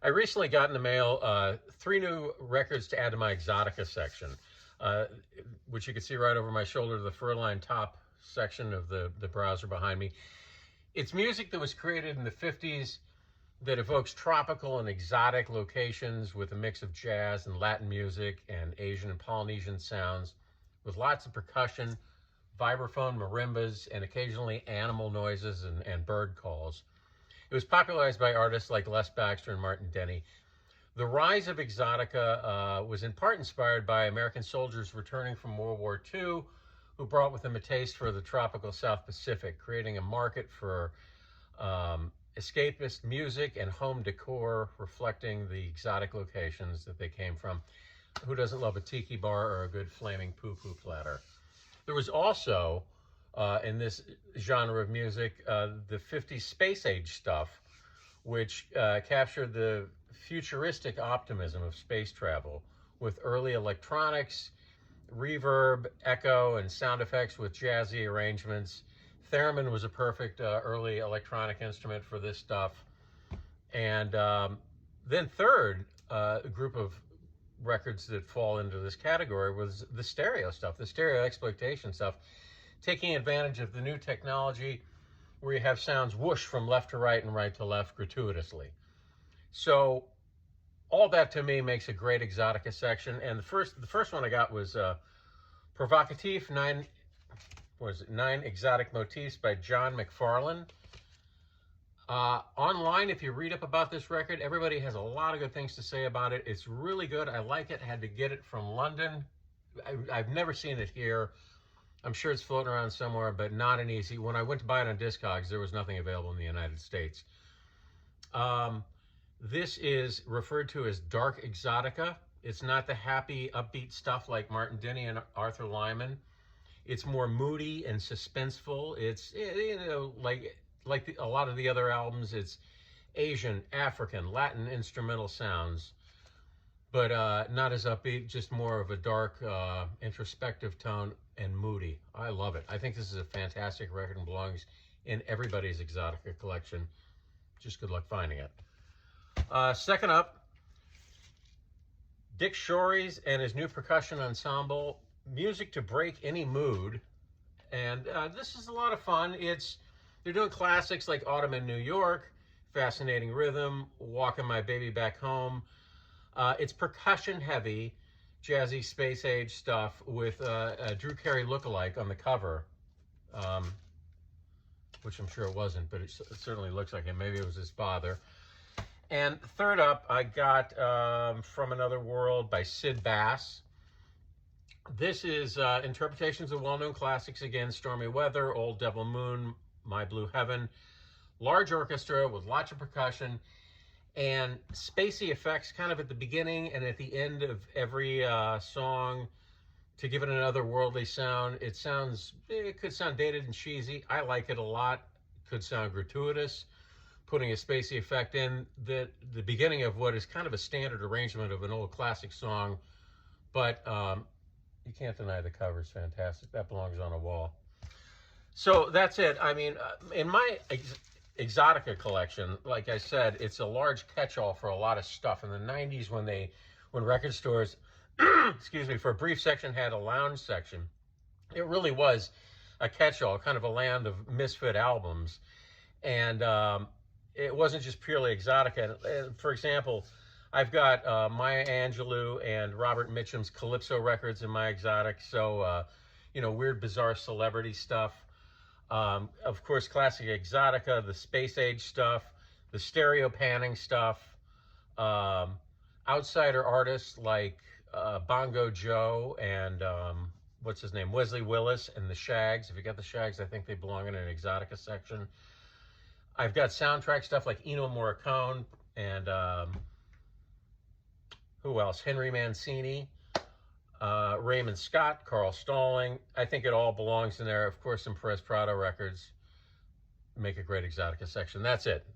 I recently got in the mail 3 new records to add to my Exotica section, which you can see right over my shoulder to the fur-lined top section of the browser behind me. It's music that was created in the 50s that evokes tropical and exotic locations with a mix of jazz and Latin music and Asian and Polynesian sounds, with lots of percussion, vibraphone, marimbas, and occasionally animal noises and bird calls. It was popularized by artists like Les Baxter and Martin Denny. The rise of Exotica was in part inspired by American soldiers returning from World War II, who brought with them a taste for the tropical South Pacific, creating a market for escapist music and home decor reflecting the exotic locations that they came from. Who doesn't love a tiki bar or a good flaming poo-poo platter? There was also, in this genre of music, the 50s space age stuff, which captured the futuristic optimism of space travel with early electronics, reverb, echo, and sound effects with jazzy arrangements. Theremin was a perfect early electronic instrument for this stuff. And then third group of records that fall into this category was the stereo stuff, the stereo exploitation stuff, taking advantage of the new technology where you have sounds whoosh from left to right and right to left gratuitously. So all that to me makes a great Exotica section. And the first one I got was Provocatif 9 Exotic Motifs by John McFarlane. Online, if you read up about this record, everybody has a lot of good things to say about it. It's really good. I like it. Had to get it from London. I've never seen it here. I'm sure it's floating around somewhere, but not an easy. When I went to buy it on Discogs, there was nothing available in the United States. This is referred to as Dark Exotica. It's not the happy, upbeat stuff like Martin Denny and Arthur Lyman. It's more moody and suspenseful. It's, you know, like a lot of the other albums, it's Asian, African, Latin instrumental sounds, but not as upbeat, just more of a dark, introspective tone and moody. I love it. I think this is a fantastic record and belongs in everybody's Exotica collection. Just good luck finding it. Second up, Dick Shorey's and his new percussion ensemble, Music to Break Any Mood. And this is a lot of fun. They're doing classics like Autumn in New York, Fascinating Rhythm, Walking My Baby Back Home. It's percussion heavy, jazzy space age stuff with a Drew Carey lookalike on the cover, which I'm sure it wasn't, but it certainly looks like him. Maybe it was his father. And third up, I got From Another World by Sid Bass. This is interpretations of well-known classics again, Stormy Weather, Old Devil Moon, My Blue Heaven. Large orchestra with lots of percussion and spacey effects kind of at the beginning and at the end of every song to give it an otherworldly sound. It could sound dated and cheesy. I like it a lot. It could sound gratuitous, putting a spacey effect in the beginning of what is kind of a standard arrangement of an old classic song, but you can't deny the cover is fantastic. That belongs on a wall. So that's it. I mean, in my Exotica collection, like I said, it's a large catch-all for a lot of stuff. In the 90s, when record stores, excuse me, for a brief section had a lounge section, it really was a catch-all, kind of a land of misfit albums. And it wasn't just purely Exotica. For example, I've got Maya Angelou and Robert Mitchum's Calypso records in my Exotic. So, you know, weird, bizarre celebrity stuff. Of course, classic Exotica, the space age stuff, the stereo panning stuff, outsider artists like Bongo Joe and what's his name, Wesley Willis and the Shags. If you got the Shags, I think they belong in an Exotica section. I've got soundtrack stuff like Ennio Morricone and who else? Henry Mancini, Raymond Scott, Carl Stalling. I think it all belongs in there. Of course, some Perez Prado records make a great Exotica section. That's it.